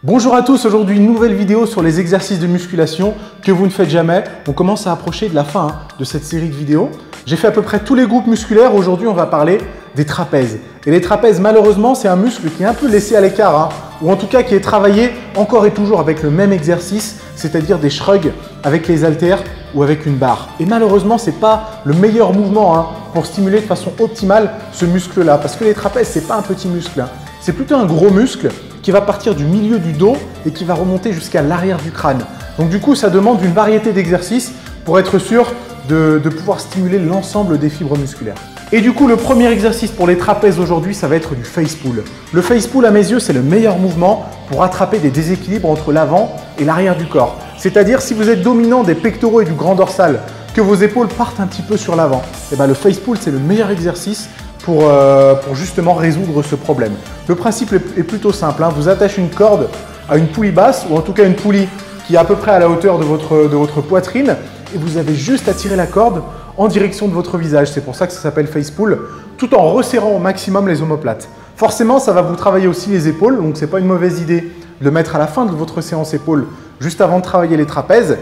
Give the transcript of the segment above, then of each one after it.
Bonjour à tous, aujourd'hui une nouvelle vidéo sur les exercices de musculation que vous ne faites jamais. On commence à approcher de la fin de cette série de vidéos. J'ai fait à peu près tous les groupes musculaires. Aujourd'hui, on va parler des trapèzes. Et les trapèzes, malheureusement, c'est un muscle qui est un peu laissé à l'écart, ou en tout cas qui est travaillé encore et toujours avec le même exercice, c'est-à-dire des shrugs avec les haltères ou avec une barre. Et malheureusement, ce n'est pas le meilleur mouvement pour stimuler de façon optimale ce muscle-là, parce que les trapèzes, ce n'est pas un petit muscle, c'est plutôt un gros muscle qui va partir du milieu du dos et qui va remonter jusqu'à l'arrière du crâne. Donc du coup, ça demande une variété d'exercices pour être sûr de pouvoir stimuler l'ensemble des fibres musculaires. Et du coup, le premier exercice pour les trapèzes aujourd'hui, ça va être du face pull. Le face pull, à mes yeux, c'est le meilleur mouvement pour attraper des déséquilibres entre l'avant et l'arrière du corps. C'est-à-dire, si vous êtes dominant des pectoraux et du grand dorsal, que vos épaules partent un petit peu sur l'avant, et bien le face pull, c'est le meilleur exercice pour justement résoudre ce problème. Le principe est plutôt simple, vous attachez une corde à une poulie basse, ou en tout cas une poulie qui est à peu près à la hauteur de votre poitrine, et vous avez juste à tirer la corde en direction de votre visage. C'est pour ça que ça s'appelle face pull, tout en resserrant au maximum les omoplates. Forcément, ça va vous travailler aussi les épaules, donc ce n'est pas une mauvaise idée de le mettre à la fin de votre séance épaules, juste avant de travailler les trapèzes.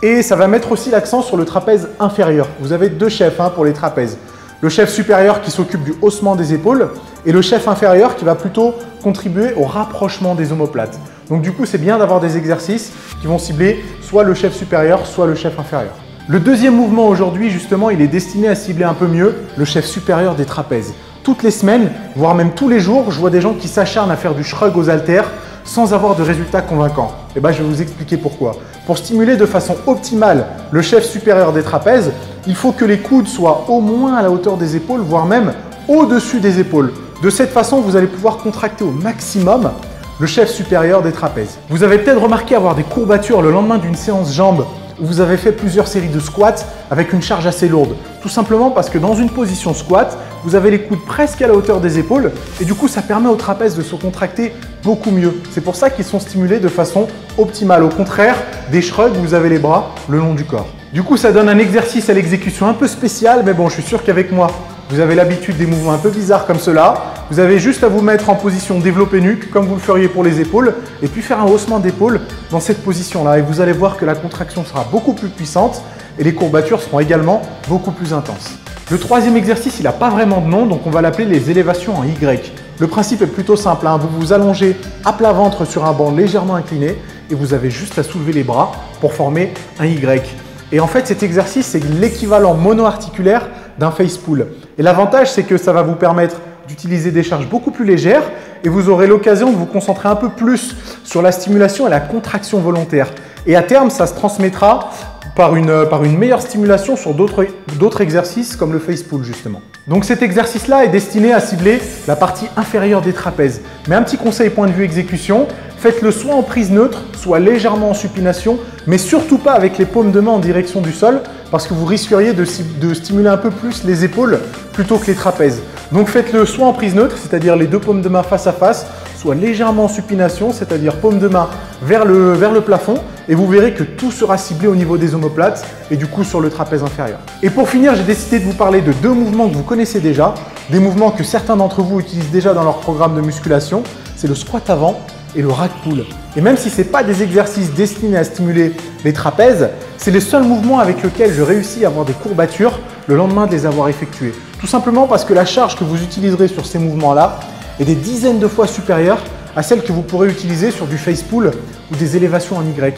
Et ça va mettre aussi l'accent sur le trapèze inférieur. Vous avez deux chefs pour les trapèzes. Le chef supérieur qui s'occupe du haussement des épaules et le chef inférieur qui va plutôt contribuer au rapprochement des omoplates. Donc du coup, c'est bien d'avoir des exercices qui vont cibler soit le chef supérieur, soit le chef inférieur. Le deuxième mouvement aujourd'hui, justement, il est destiné à cibler un peu mieux le chef supérieur des trapèzes. Toutes les semaines, voire même tous les jours, je vois des gens qui s'acharnent à faire du shrug aux haltères sans avoir de résultats convaincants. Et bien, je vais vous expliquer pourquoi. Pour stimuler de façon optimale le chef supérieur des trapèzes, il faut que les coudes soient au moins à la hauteur des épaules, voire même au-dessus des épaules. De cette façon, vous allez pouvoir contracter au maximum le chef supérieur des trapèzes. Vous avez peut-être remarqué avoir des courbatures le lendemain d'une séance jambes où vous avez fait plusieurs séries de squats avec une charge assez lourde. Tout simplement parce que dans une position squat, vous avez les coudes presque à la hauteur des épaules et du coup, ça permet aux trapèzes de se contracter beaucoup mieux. C'est pour ça qu'ils sont stimulés de façon optimale. Au contraire, des shrugs, vous avez les bras le long du corps. Du coup, ça donne un exercice à l'exécution un peu spécial, mais bon, je suis sûr qu'avec moi, vous avez l'habitude des mouvements un peu bizarres comme cela. Vous avez juste à vous mettre en position développé nuque, comme vous le feriez pour les épaules, et puis faire un haussement d'épaule dans cette position-là. Et vous allez voir que la contraction sera beaucoup plus puissante et les courbatures seront également beaucoup plus intenses. Le troisième exercice, il n'a pas vraiment de nom, donc on va l'appeler les élévations en Y. Le principe est plutôt simple, vous vous allongez à plat ventre sur un banc légèrement incliné et vous avez juste à soulever les bras pour former un Y. Et en fait, cet exercice, c'est l'équivalent monoarticulaire d'un face pull. Et l'avantage, c'est que ça va vous permettre d'utiliser des charges beaucoup plus légères et vous aurez l'occasion de vous concentrer un peu plus sur la stimulation et la contraction volontaire. Et à terme, ça se transmettra par une meilleure stimulation sur d'autres exercices comme le face pull justement. Donc cet exercice-là est destiné à cibler la partie inférieure des trapèzes. Mais un petit conseil point de vue exécution, faites-le soit en prise neutre, soit légèrement en supination, mais surtout pas avec les paumes de main en direction du sol parce que vous risqueriez de stimuler un peu plus les épaules plutôt que les trapèzes. Donc faites-le soit en prise neutre, c'est-à-dire les deux paumes de main face à face, soit légèrement en supination, c'est-à-dire paume de main vers le plafond et vous verrez que tout sera ciblé au niveau des omoplates et du coup sur le trapèze inférieur. Et pour finir, j'ai décidé de vous parler de deux mouvements que vous connaissez déjà, des mouvements que certains d'entre vous utilisent déjà dans leur programme de musculation, c'est le squat avant et le rack pull. Et même si ce n'est pas des exercices destinés à stimuler les trapèzes, c'est les seuls mouvements avec lesquels je réussis à avoir des courbatures le lendemain de les avoir effectués. Tout simplement parce que la charge que vous utiliserez sur ces mouvements-là est des dizaines de fois supérieure à celle que vous pourrez utiliser sur du face pull ou des élévations en Y.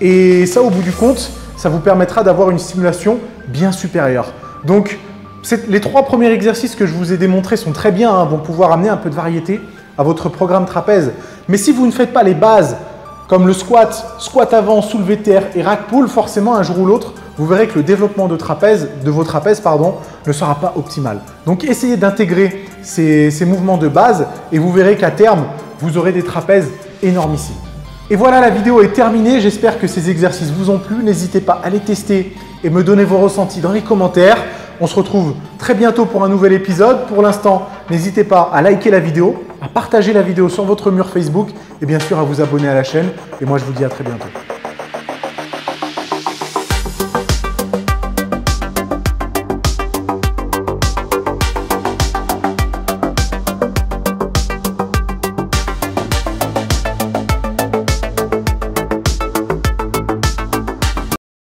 Et ça, au bout du compte, ça vous permettra d'avoir une stimulation bien supérieure. Donc, les trois premiers exercices que je vous ai démontrés sont très bien, vont pouvoir amener un peu de variété à votre programme trapèze. Mais si vous ne faites pas les bases, comme le squat, squat avant, soulevé de terre et rack pull, forcément, un jour ou l'autre, vous verrez que le développement de vos trapèzes ne sera pas optimal. Donc, essayez d'intégrer ces mouvements de base et vous verrez qu'à terme, vous aurez des trapèzes énormissimes. Et voilà, la vidéo est terminée. J'espère que ces exercices vous ont plu. N'hésitez pas à les tester et me donner vos ressentis dans les commentaires. On se retrouve très bientôt pour un nouvel épisode. Pour l'instant, n'hésitez pas à liker la vidéo, à partager la vidéo sur votre mur Facebook et bien sûr à vous abonner à la chaîne. Et moi, je vous dis à très bientôt.